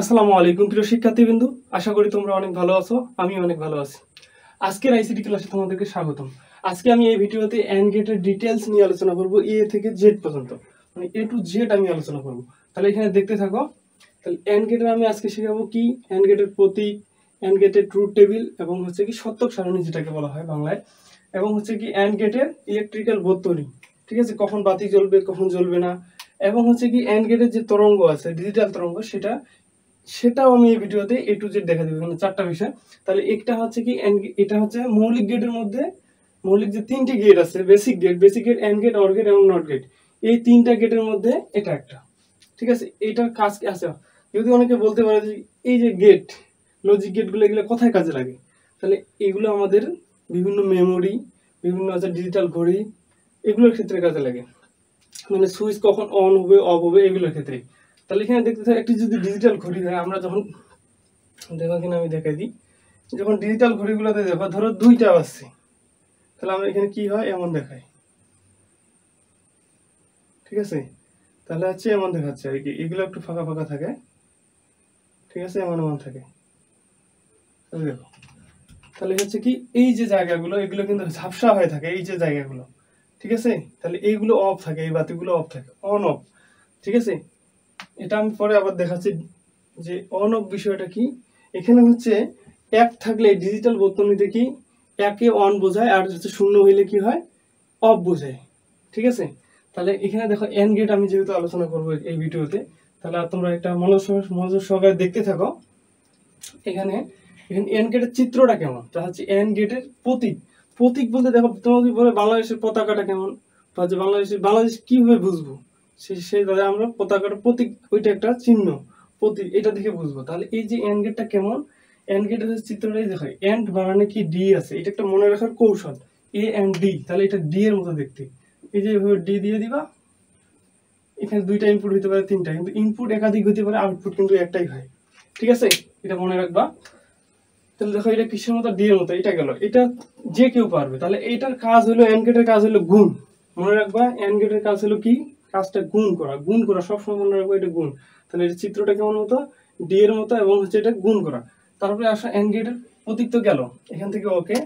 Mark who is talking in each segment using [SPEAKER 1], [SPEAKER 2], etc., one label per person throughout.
[SPEAKER 1] আসসালামু আলাইকুম প্রিয় শিক্ষার্থীবৃন্দ, আশা করি তোমরা অনেক ভালো আছো। আমি অনেক ভালো আছি। আজকের আইসিটি ক্লাসে তোমাদেরকে স্বাগতম। আজকে আমি এই ভিডিওতে এন্ড গেটের ডিটেইলস নিয়ে আলোচনা করব, এ থেকে জেড পর্যন্ত, মানে এ টু জেড আমি আলোচনা করব। তাহলে এখানে দেখতে থাকো। তাহলে এন্ড গেটের আমি আজকে শেখাবো কি এন্ড গেটের প্রতীক, এন্ড গেটের ট্রুথ টেবিল এবং হচ্ছে কি সত্যক সারণী যেটাকে বলা হয় বাংলায়, এবং হচ্ছে কি এন্ড গেটের ইলেকট্রিক্যাল বর্তনী, ঠিক আছে, কখন বাতি জ্বলবে কখন জ্বলবে না, এবং হচ্ছে কি এন্ড গেটের যে তরঙ্গ আছে ডিজিটাল তরঙ্গ সেটাও আমি এই ভিডিওতে এ টু জেড দেখা দেবো। এখানে চারটা বিষয়। তাহলে একটা হচ্ছে কি এটা হচ্ছে মৌলিক গেটের মধ্যে, মৌলিক যে তিনটি গেট আছে, basic gate, and gate, or gate এবং নট গেট, এই তিনটা গেটের মধ্যে এটা একটা, ঠিক আছে। এটার কাজ কি আছে? যদি অনেকে বলতে পারে যে এই যে গেট, লজিক গেটগুলো এগুলো কোথায় কাজে লাগে, তাহলে এগুলো আমাদের বিভিন্ন মেমোরি, বিভিন্ন আছে ডিজিটাল ঘড়ি, এগুলোর ক্ষেত্রে কাজে লাগে। মানে সুইচ কখন অন হবে অফ হবে এগুলোর ক্ষেত্রে। তাহলে এখানে দেখতে থাকি, একটি যদি ডিজিটাল ঘড়ি হয়, আমরা যখন দেখো কিনা আমি দেখাই দিই, যখন ডিজিটাল ঘড়িগুলোতে দেখো ধরো দুইটা বাজছে, তাহলে আমরা এখানে কি হয় এমন দেখাই, ঠিক আছে। তাহলে হচ্ছে এমন দেখাচ্ছে আর কি, এগুলো একটু ফাঁকা ফাঁকা থাকে, ঠিক আছে, এমন এমন থাকে। তাহলে দেখো, তাহলে হচ্ছে কি এই যে জায়গাগুলো এগুলো কিন্তু ঝাপসা হয়ে থাকে, এই যে জায়গাগুলো, ঠিক আছে। তাহলে এইগুলো অফ থাকে, এই বাতিগুলো অফ থাকে, অন অফ, ঠিক আছে। এটা আমি পরে আবার দেখাচ্ছি যে অন অফ বিষয়টা কি। এখানে হচ্ছে এক থাকলে ডিজিটাল বর্তনীতে কি একে অন বোঝায়, আর হচ্ছে শূন্য হইলে কি হয় অফ বোঝায়, ঠিক আছে। তাহলে এখানে দেখো এন্ড গেট আমি যেহেতু আলোচনা করবো এই ভিডিওতে, তাহলে তোমরা একটা মনোযোগ সহকারে দেখতে থাকো। এখানে এখানে এন্ড গেটের চিত্রটা কেমন, তা হচ্ছে এন্ড গেটের প্রতীক। প্রতীক বলতে দেখো তোমাকে বলে বাংলাদেশের পতাকাটা কেমন, বা যে বাংলাদেশ কিভাবে বুঝবো, সেই দ্বারা আমরা পতাকার প্রতীক, ওইটা একটা চিহ্ন, প্রতীক, এটা দেখে বুঝবো। তাহলে এই যে এন্ড গেটটা কেমন, এন্ড গেটের চিত্রটাই দেখো, এন্ড বানানে কি ডি আছে, এটা একটা মনে রাখার কৌশল, এ এন্ড ডি, তাহলে এটা ডি এর মতো দেখতে। এই যে ডি দিয়ে দিবা, এখানে দুইটা ইনপুট হতে পারে, তিনটা, কিন্তু ইনপুট একাধিক হতে পারে, আউটপুট কিন্তু একটাই হয়, ঠিক আছে, এটা মনে রাখবা। তাহলে দেখো এটা কিসের মতো, ডি এর মতো, এটা গেল, এটা যে কেউ পারবে। তাহলে এটার কাজ হলো, এন্ড গেটের কাজ হলো গুণ, মনে রাখবা। এন্ড গেটের কাজ হলো কি, কাজটা গুণ করা, গুণ করা সবসময় মনে রাখবো, এটা গুণ। তাহলে এটা চিত্রটা কেমন মতো, ডি এর মতো, এবং হচ্ছে এটা গুণ করা। তারপরে আসা এন্ড গেটের প্রতীক তো গেল এখান থেকে, ওকে।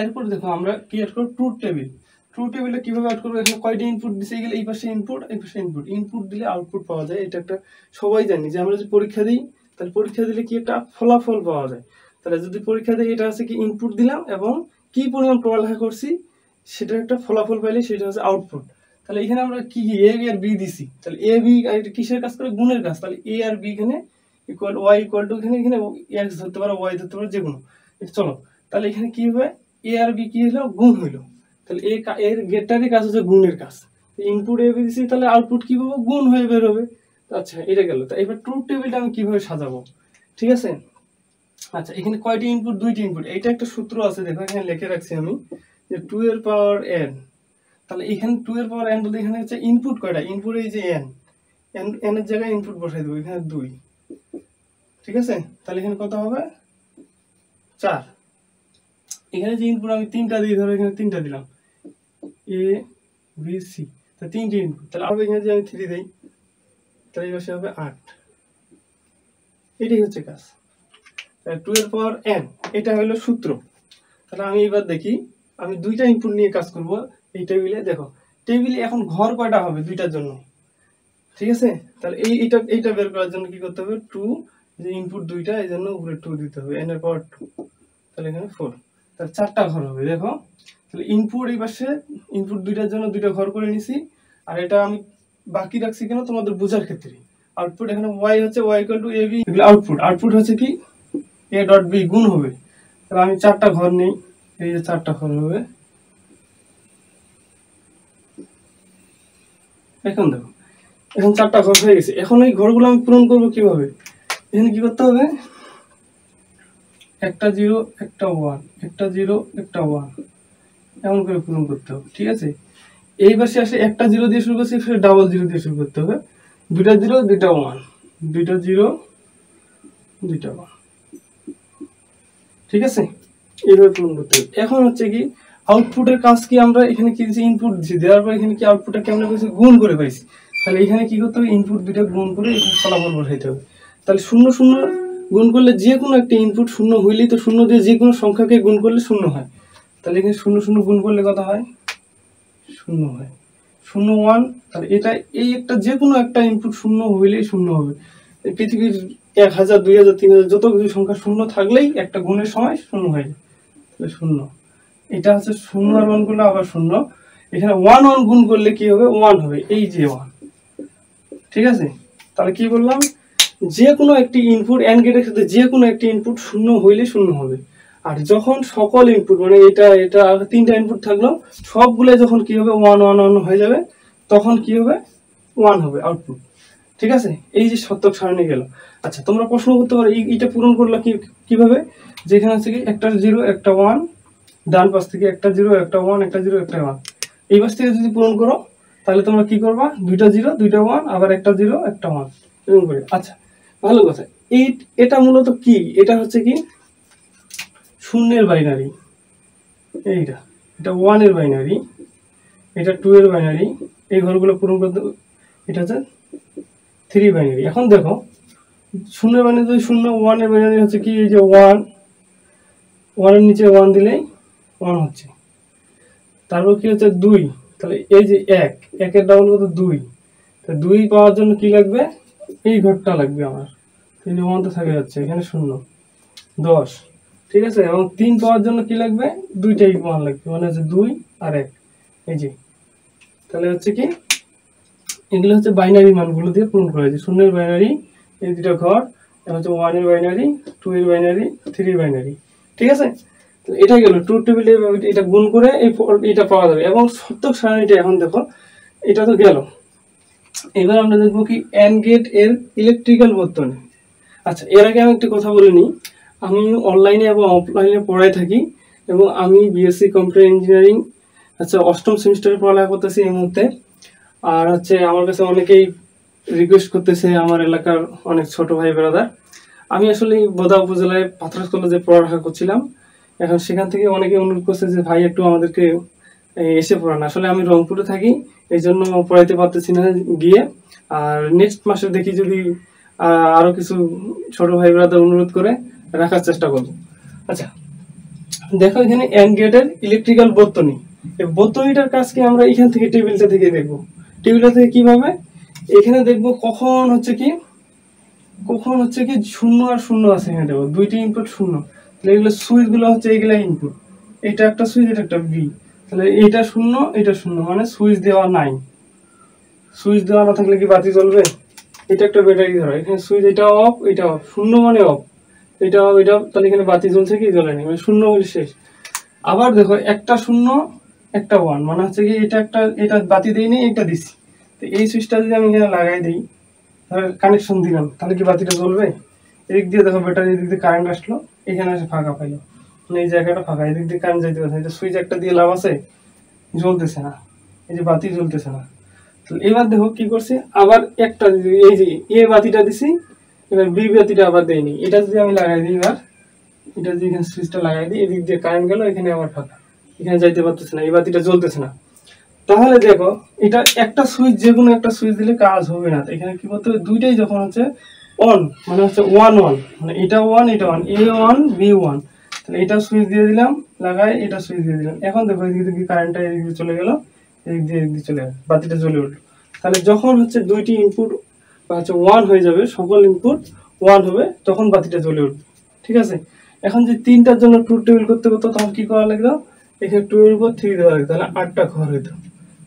[SPEAKER 1] এরপর দেখো আমরা কি অ্যাড করব, ট্রুথ টেবিল। ট্রুথ টেবিলে কিভাবে অ্যাড করবো, এখানে কয়টি ইনপুট দিছে, গেলে এই পাশে ইনপুট, এই পাশে ইনপুট, ইনপুট দিলে আউটপুট পাওয়া যায়। এটা একটা সবাই জানি যে আমরা যদি পরীক্ষা দিই, তাহলে পরীক্ষা দিলে কি একটা ফলাফল পাওয়া যায়। তাহলে যদি পরীক্ষা দিই, এটা আছে কি ইনপুট দিলাম এবং কি পরিমাণ পড়ালেখা করছি সেটার একটা ফলাফল পাইলে সেটা হচ্ছে আউটপুট। তাহলে এখানে আমরা কি কি এ আর বি দিছি, তাহলে এ বি কিসের কাজ করে, গুণের কাজ। তাহলে এ আর বি এখানে ইকুয়াল ওয়াই ইকুয়াল টু, এখানে এখানে এক্স ধরতে পারো, ওয়াই ধরতে পারো, যে কোনো। চলো, তাহলে এখানে কি হবে, এ আর বি কি হলো, গুণ হইলো। তাহলে এর গেটটারই কাজ হচ্ছে গুণের কাজ। ইনপুট এ বি দিছি, তাহলে আউটপুট কি পাবো, গুণ হয়ে বের হবে। আচ্ছা, এটা গেল। তা এবার ট্রুথ টেবিলটা আমি কিভাবে সাজাবো, ঠিক আছে। আচ্ছা, এখানে কয়টি ইনপুট, দুইটি ইনপুট। এইটা একটা সূত্র আছে, দেখো এখানে লিখে রাখছি আমি, যে 2 এর পাওয়ার n। তাহলে এখানে 2 এর পাওয়ার n বলতে এখানে হচ্ছে ইনপুট কয়টা, ইনপুট এই যে n, n এর জায়গায় ইনপুট বসাই দেবো, এখানে 2, ঠিক আছে। তাহলে এখানে কত হবে, 4। এখানে যে ইনপুট আমি তিনটা দিই, ধরো এখানে তিনটা দিলাম, এ বি সি, তা তিনটি ইনপুট। তাহলে আবার এখানে যে আমি 3 দেই, তাহলে এই পাশে হবে 8। এটাই হচ্ছে কাজ। তাহলে 2 এর পাওয়ার n, এটা হলো সূত্র। তাহলে আমি এবার দেখি, আমি দুইটা ইনপুট নিয়ে কাজ করব এই টেবিলে। দেখো টেবিলে এখন ঘর কয়টা হবে, দুইটার জন্য, ঠিক আছে। তাহলে এইটা বের করার জন্য কি করতে হবে, 2, যে ইনপুট দুইটা, এই জন্য উপরে 2 দিতে হবে, n এর পাওয়ার 2, তাহলে এখানে 4। তাহলে 4টা ঘর হবে। দেখো তাহলে ইনপুট এই পাশে, ইনপুট দুইটার জন্য দুইটা ঘর করে নিছি। আর এটা আমি বাকি রাখছি কেন, তোমাদের বোঝার ক্ষেত্রে। আউটপুট এখানে y হচ্ছে y ইকুয়াল টু ab, এগুলো আউটপুট। আউটপুট হচ্ছে কি a ডট b, গুণ হবে। তাহলে আমি 4টা ঘর নেই, এই যে 4টা ঘর হবে। এখন দেখো, এখন 4টা ঘর হয়ে গেছে। এখন এই ঘরগুলো আমি পূরণ করবো কিভাবে, এখানে কি করতে হবে, একটা 0 একটা 1, একটা 0 একটা 1, এমন করে পূরণ করতে হবে, ঠিক আছে। এই পাশে আসে একটা 0 দিয়ে শুরু করছি, ফিরে ডাবল 0 দিয়ে শুরু করতে হবে, দুইটা 0 দুইটা 1, দুইটা 0 দুইটা 1, ঠিক আছে। এইভাবে পূরণ করতে হবে। এখন হচ্ছে কি আউটপুটের কাজ কি, আমরা এখানে কি দিচ্ছি, ইনপুট দিচ্ছি, দেওয়ার পর এখানে কি আউটপুটটা কেমন পাইছি, গুণ করে পাইছি। তাহলে এখানে কি করতে হবে, ইনপুট দুইটা গুণ করে এখানে ফলাফল বসাইতে হবে। তাহলে 0 0 গুণ করলে যে কোনো একটা ইনপুট 0 হইলেই তো 0 দিয়ে যে কোনো সংখ্যাকে গুণ করলে 0 হয়। তাহলে এখানে 0 0 গুণ করলে কত হয়, 0 হয়। 0 1, তাহলে এটা এই একটা যে কোনো একটা ইনপুট 0 হইলেই 0 হবে। পৃথিবীর 1000 2000 3000 যত কিছু সংখ্যা 0 থাকলেই একটা গুণের সময় 0 হয়, তাহলে 0। এটা হচ্ছে 0 আর 1 করলে আবার 0। এখানে 1 1 গুণ করলে কি হবে, 1 হবে, এই যে 1। ঠিক আছে, তাহলে কি বললাম, যে কোনো একটি ইনপুট এন্ড গেটের ক্ষেত্রে যে কোনো একটি ইনপুট 0 হইলে 0 হবে। আর যখন সকল ইনপুট মানে এটা এটা তিনটা ইনপুট থাকলো সবগুলো যখন কি হবে 1 1 1 হয়ে যাবে, তখন কি হবে, 1 হবে আউটপুট। ঠিক আছে, এই যে শতক সারণী গেল। আচ্ছা, তোমরা প্রশ্ন করতে পারো এইটা পূরণ করলে কিভাবে, যেখানে আছে কি একটা 0 একটা 1, ডান পাশ থেকে একটা 0 একটা 1 একটা 0 একটা 1, এই পাশ থেকে যদি পূরণ করো তাহলে তোমরা কি করবা, দুইটা 0 দুইটা 1 আবার একটা 0 একটা 1 এরকম করে। আচ্ছা, ভালো কথা। এটা মূলত কি, এটা হচ্ছে কি শূন্যের বাইনারি, এটা 1 এর বাইনারি, এটা 2 এর বাইনারি, এই ঘরগুলো পূরণ করতে, এটা হচ্ছে 3 বাইনারি। এখন দেখো শূন্যের বাইনারি 0, 1 এর বাইনারি হচ্ছে কি, এই যে 1 1 এর নিচে 1 দিলেই 1 হচ্ছে। তারপর কি হচ্ছে 2, তাহলে এই যে 1 এর ডাবল কত 2, তো 2 পাওয়ার জন্য কি লাগবে, এই ঘরটা লাগবে আমার, 3 1 তো থাকে যাচ্ছে এখানে 0 10। ঠিক আছে, এবং 3 পাওয়ার জন্য কি লাগবে, দুইটাই 1 লাগবে, মানে হচ্ছে 2 আর 1, এই যে। তাহলে হচ্ছে কি এগুলো হচ্ছে বাইনারি মানগুলো দিয়ে পূরণ করা হয়েছে, 0 এর বাইনারি এই দুটো ঘর, এটা হচ্ছে 1 এর বাইনারি, 2 এর বাইনারি, 3 এর বাইনারি। ঠিক আছে, তো এটা গেল ট্রুথ টেবিলে, এটা গুণ করে এটা পাওয়া যাবে। এবং শতক সারণীটা এখন দেখো, এটা তো গেল। এবার আমরা দেখবো কি এন্ড গেট এর ইলেকট্রিক্যাল বর্তনী। আচ্ছা, এর আগে আমি একটা কথা বলে নিই, আমি অনলাইনে এবং অফলাইনে পড়াই থাকি, এবং আমি বিএসসি কম্পিউটার ইঞ্জিনিয়ারিং অষ্টম সেমিস্টারে পড়ালেখা করতেছি এই মুহূর্তে। আর আমার কাছে অনেকেই রিকোয়েস্ট করতেছে, আমার এলাকার অনেক ছোট ভাই ব্রাদার। আমি আসলে বোদা উপজেলায় পাথরাস কলেজে পড়ালেখা করছিলাম, এখন সেখান থেকে অনেকে অনুরোধ করছে যে ভাই একটু আমাদেরকে এসে পড়ান। আসলে আমি রংপুরে থাকি, এই জন্য পড়াইতে পারতেছি না গিয়ে। আর নেক্সট মাসে দেখি যদি আরো কিছু ছোট ভাই ব্রাদার অনুরোধ করে রাখার চেষ্টা করবো। আচ্ছা, দেখো এখানে এন্ড গেটের ইলেকট্রিক্যাল বর্তনী, এই বর্তনীটার কাজকে আমরা এখান থেকে টেবিলটা থেকে দেখবো। টেবিলটা থেকে কিভাবে, এখানে দেখবো কখন হচ্ছে কি 0 আর 0 আছে, এখানে দেখো দুইটি ইনপুট 0, তাহলে এগুলো সুইচ গুলো হচ্ছে এইগুলা ইনপুট, এটা একটা সুইচ এটা একটা বি, তাহলে এটা 0 এটা 0 মানে সুইচ দেওয়া নাই। সুইচ দেওয়া না থাকলে কি বাতি জ্বলবে, এটা একটা ব্যাটারি ধরো, এখানে সুইচ এটা অফ এটা অফ, 0 মানে অফ, এটা অফ এটা, তাহলে এখানে বাতি জ্বলছে কি জ্বলেনি, মানে 0 হলে শেষ। আবার দেখো একটা 0 একটা 1 মানে হচ্ছে কি এটা বাতি দেইনি এটা দিছি, তো এই সুইচটা যদি আমি এখানে লাগাই দিই, তাহলে কানেকশন দিলাম, তাহলে কি বাতিটা জ্বলবে। এদিক দিয়ে দেখো ব্যাটারি, এদিক দিয়ে কারেন্ট আসলো, এখানে এসে ফাঁকা পাইলো, মানে এই জায়গাটা ফাঁকা, এদিক দিয়ে কারেন্ট যাইতে পারছে, এটা সুইচ একটা দিয়ে লাভ আছে, জ্বলতেছে না, এই যে বাতি জ্বলতেছে না। তো এবার দেখো কি করছে, আবার একটা এই যে এ বাতিটা দিছি, এবার বি বাতিটা আবার দেয়নি, এটা যদি আমি লাগাই দিই, এবার এটা যদি এখানে সুইচটা লাগাই দিই, এদিক দিয়ে কারেন্ট গেল, এখানে আবার ফাঁকা, এখানে যাইতে পারতেছে না, এই বাতিটা জ্বলতেছে না। তাহলে দেখো এটা একটা সুইচ, যে কোনো একটা সুইচ দিলে কাজ হবে না, এখানে কি করতে হবে, দুইটাই যখন অন মানে 1 1, মানে এটা 1 এটা 1, এ 1 বি 1, তাহলে এটা সুইচ দিয়ে দিলাম লাগাই, এটা সুইচ দিয়ে দিলাম, এখন দেখো এদিকে থেকে কারেন্টটা এদিকে চলে গেল, এদিকে চলে গেল, বাতিটা জ্বলে উঠলো। তাহলে যখন দুইটি ইনপুট 1 হয়ে যাবে, সকল ইনপুট 1 হবে, তখন বাতিটা জ্বলে উঠবে। ঠিক আছে, এখন যে তিনটার জন্য ট্রুথ টেবিল করতে হতো, তখন কি করা লাগতো, এখানে 2 এর উপর 3 দেওয়া লাগতো, তাহলে 8টা ঘর হইতো,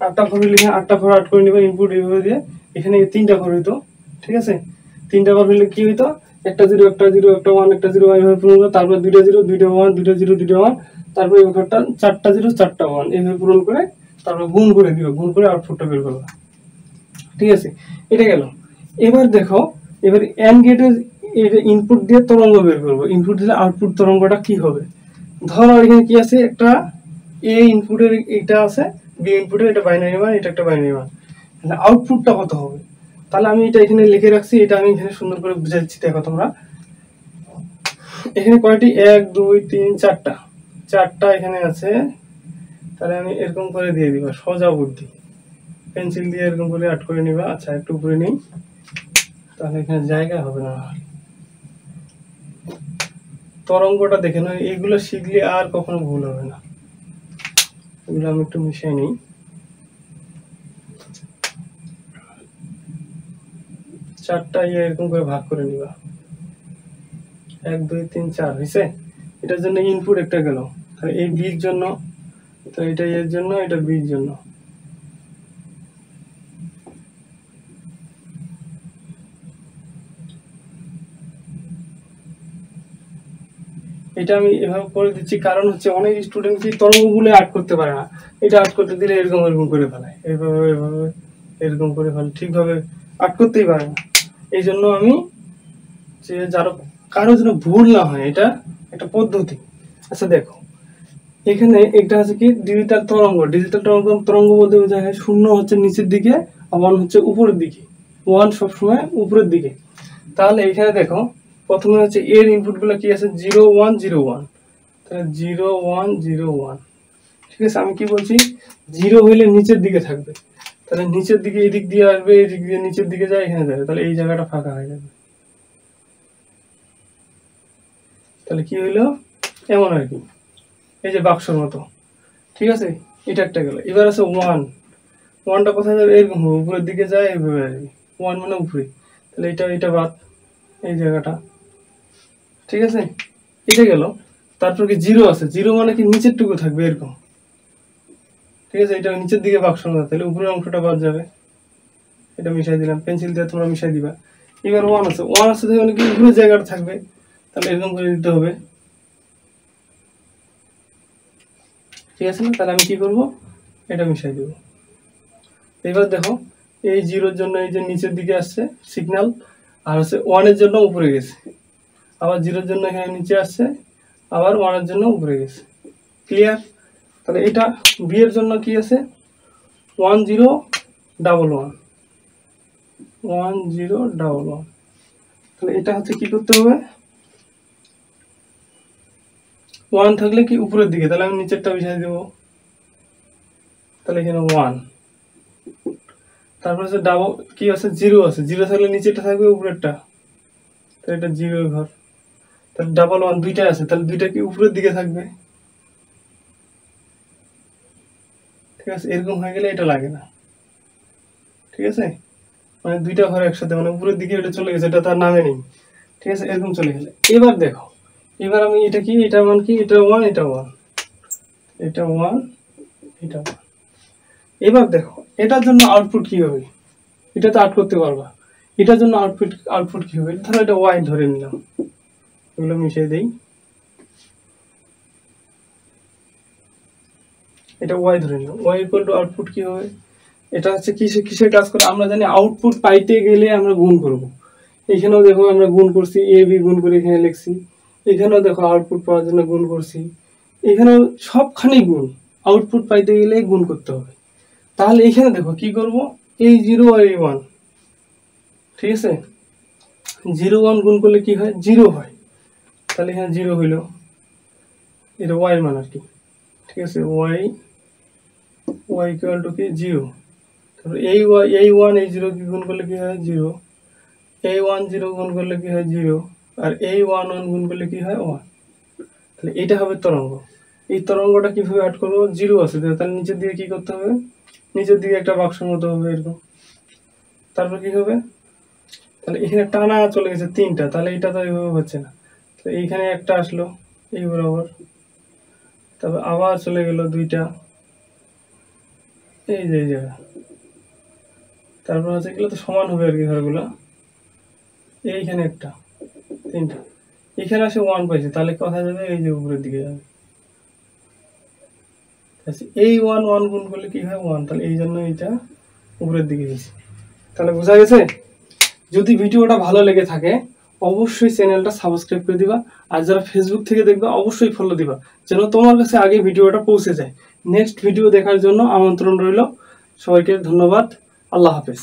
[SPEAKER 1] 8টা ঘর হইলে 8টা ঘর 8 করে নেবে ইনপুট এইভাবে দিয়ে, এখানে 3টা ঘর হইতো। ঠিক আছে, 3টা ঘর হইলে কি হইতো, একটা 0 একটা 0 একটা 1 একটা 0 এইভাবে পূরণ করে, তারপর দুইটা 0 দুইটা 1 দুইটা 0 দুইটা 1, তারপর এই ঘরটা 4টা 0 4টা 1 এইভাবে পূরণ করে, তারপর গুণ করে দিও, গুণ করে আউটপুটটা বের করবে। ঠিক আছে, এটা গেল। এবার দেখো, এবার এন্ড গেটের ইনপুট দিয়ে তরঙ্গ বের করবো, ইনপুট দিলে আউটপুট তরঙ্গটা কি হবে। ধরো এখানে কি আছে, একটা এ ইনপুটের এটা আছে, বি ইনপুটের এটা বাইনারি মান, এটা একটা বাইনারি মান, তাহলে আউটপুটটা কত হবে। তাহলে আমি এটা এখানে লিখে রাখছি, এটা আমি এখানে সুন্দর করে বুঝাচ্ছি। দেখো তোমরা এখানে কয়টি 1 2 3 4টা এখানে আছে, তাহলে আমি এরকম করে দিয়ে দিব, সোজা বুদ্ধি। পেন্সিল দিয়ে এরকম করে আট করে নিবা। আচ্ছা একটু উপরে নিই, তাহলে এখানে জায়গা হবে না। তরঙ্গটা দেখে না, এগুলো শিখলে আর কখনো ভুল হবে না। এগুলো আমি একটু মিশিয়ে নিই। চারটা এরকম করে ভাগ করে নিবা, 1 2 3 4 হয়েছে। এটার জন্য ইনপুট একটা গেল, তাহলে এই বির জন্য, তো এটা এর জন্য, এটা বির জন্য। এটা আমি এভাবে করে দিচ্ছি কারণ হচ্ছে অনেক স্টুডেন্ট কি তরঙ্গগুলো আর্ট করতে পারে না। এটা আর্ট করতে দিলে এরকম এরকম করে ফেলায়, এইভাবে এভাবে এরকম করে ফেলে, ঠিকভাবে আর্ট করতেই পারে না। এই জন্য আমি যে কারো যেন ভুল না হয়, এটা একটা পদ্ধতি। আচ্ছা দেখো, এখানে এটা আছে কি ডিজিটাল তরঙ্গ। ডিজিটাল তরঙ্গ বলতে বোঝায় 0 হচ্ছে নিচের দিকে আর 1 হচ্ছে উপরের দিকে। 1 সবসময় উপরের দিকে। তাহলে এখানে দেখো, প্রথমে হচ্ছে এর ইনপুট গুলো কি আছে, 0 1 0 1। তাহলে 0 1 0 1, ঠিক আছে। আমি কি বলছি, 0 হইলে নিচের দিকে থাকবে, তাহলে নিচের দিকে এদিক দিয়ে আসবে, এদিক দিয়ে নিচের দিকে যায়, এখানে যাবে, তাহলে এই জায়গাটা ফাঁকা হয়ে যাবে। তাহলে কি হইলো, এমন আর কি, এই যে বাক্সর মতো, ঠিক আছে। এটা একটা গেল। এবার আছে 1, 1টা কোথায় যাবে, এরকম উপরের দিকে যায়, এইভাবে আসবে। 1 মানে উপরে, তাহলে এটা বাদ, এই জায়গাটা, ঠিক আছে। এটা গেল। তারপর কি 0 আছে, 0 মানে কি নিচের টুকু থাকবে এরকম, ঠিক আছে। এটা নিচের দিকে বাক্স না, তাহলে উপরের অংশটা বাদ যাবে। এটা মিশাই দিলাম, পেন্সিল দিয়ে তোমরা মিশাই দিবা। এবার 1 আছে, 1 আছে মানে কি উপরের জায়গাটা থাকবে, তাহলে এরকম করে দিতে হবে, ঠিক আছে না। তাহলে আমি কি করব, এটা মিশাই দেব। এবার দেখো, এই 0-র জন্য এই যে নিচের দিকে আসছে সিগন্যাল, আর হচ্ছে 1-এর জন্য উপরে গেছে, আবার 0-র জন্য এখানে নিচে আসছে, আবার 1-এর জন্য উপরে গেছে। ক্লিয়ার? তাহলে এটা বি এর জন্য কি আছে, 1 0 1 1 1 0 1 1। তাহলে এটা হচ্ছে কি করতে হবে, 1 থাকলে কি উপরের দিকে, তাহলে আমি নিচেরটা মিশাই দেব। তাহলে এখানে 1, তারপর হচ্ছে ডাবল কি আছে, 0 আছে, 0 থাকলে নিচেরটা থাকবে, উপরেরটা, তাহলে এটা 0 ঘর। তাহলে ডাবল 1 দুইটা আছে, তাহলে দুইটা কি উপরের দিকে থাকবে, ঠিক আছে। এরকম হয়ে গেলে এটা লাগে না, ঠিক আছে। মানে দুইটা ঘর একসাথে, মানে উপরের দিকে এটা চলে গেছে, এটা তার নামে নেই, ঠিক আছে। এরকম চলে গেলে এবার দেখো, এবার আমি এটা কি, এটা মান কি, এটা 1 এটা 1 এটা 1 এটা 1। এবার দেখো এটার জন্য আউটপুট কি হবে, এটা তো আউট করতে পারবা। এটার জন্য আউটপুট কি হবে, ধরো এটা y ধরে নিলাম, এগুলো মিশিয়ে দেই, এটা y ধরে নিলাম। y ইকুয়াল টু আউটপুট কি হবে, এটা হচ্ছে কিসের কাজ করে আমরা জানি, আউটপুট পাইতে গেলে আমরা গুণ করব। এখানেও দেখো আমরা গুণ করছি, এ বি গুণ করে এখানে লিখছি। এখানেও দেখো আউটপুট পাওয়ার জন্য গুণ করছি। এখানেও সবখানেই গুণ, আউটপুট পাইতে গেলে গুণ করতে হবে। তাহলে এখানে দেখো কি করব, এই 0 আর এই 1, ঠিক আছে। 0 1 গুণ করলে কি হয়, 0 হয়, তাহলে এখানে 0 হইল, এটা y এর মান আর কি, ঠিক আছে। y ইকুয়াল টু কি 0। তারপর এই 1 এই 0 কি গুণ করলে কি হয় 0, এই 1 0 গুণ করলে কি হয় 0, আর এই 1 1 গুণ করলে কি হয় 1। তাহলে এটা হবে তরঙ্গ। এই তরঙ্গটা কিভাবে অ্যাড করবো, 0 আছে তাহলে নিচের দিকে কি করতে হবে, নিচের দিকে একটা বাক্সের মতো হবে এরকম। তারপর কি হবে, তাহলে এখানে টানা চলে গেছে 3টা, তাহলে এটা তো এইভাবে হচ্ছে না। তো এইখানে একটা আসলো এই বরাবর, তারপর আবার চলে গেল 2টা এই যে এই জায়গা, তারপর হচ্ছে এগুলো তো সমান হবে আর কি ঘরগুলো। এইখানে একটা 3টা, এখানে আসে 1 পাইছে, তাহলে কোথায় যাবে, এই যে উপরের দিকে যাবে। এই 1 1 গুণ করলে কি হয় 1, তাহলে এই জন্য এইটা উপরের দিকে গেছে। তাহলে বোঝা গেছে। যদি ভিডিওটা ভালো লেগে থাকে অবশ্যই চ্যানেলটা সাবস্ক্রাইব করে দিবা, আর যারা ফেসবুক থেকে দেখবা অবশ্যই ফলো দিবা, যেন তোমার কাছে আগে ভিডিওটা পৌঁছে যায়। নেক্সট ভিডিও দেখার জন্য আমন্ত্রণ রইল। সবাইকে ধন্যবাদ। আল্লাহ হাফেজ।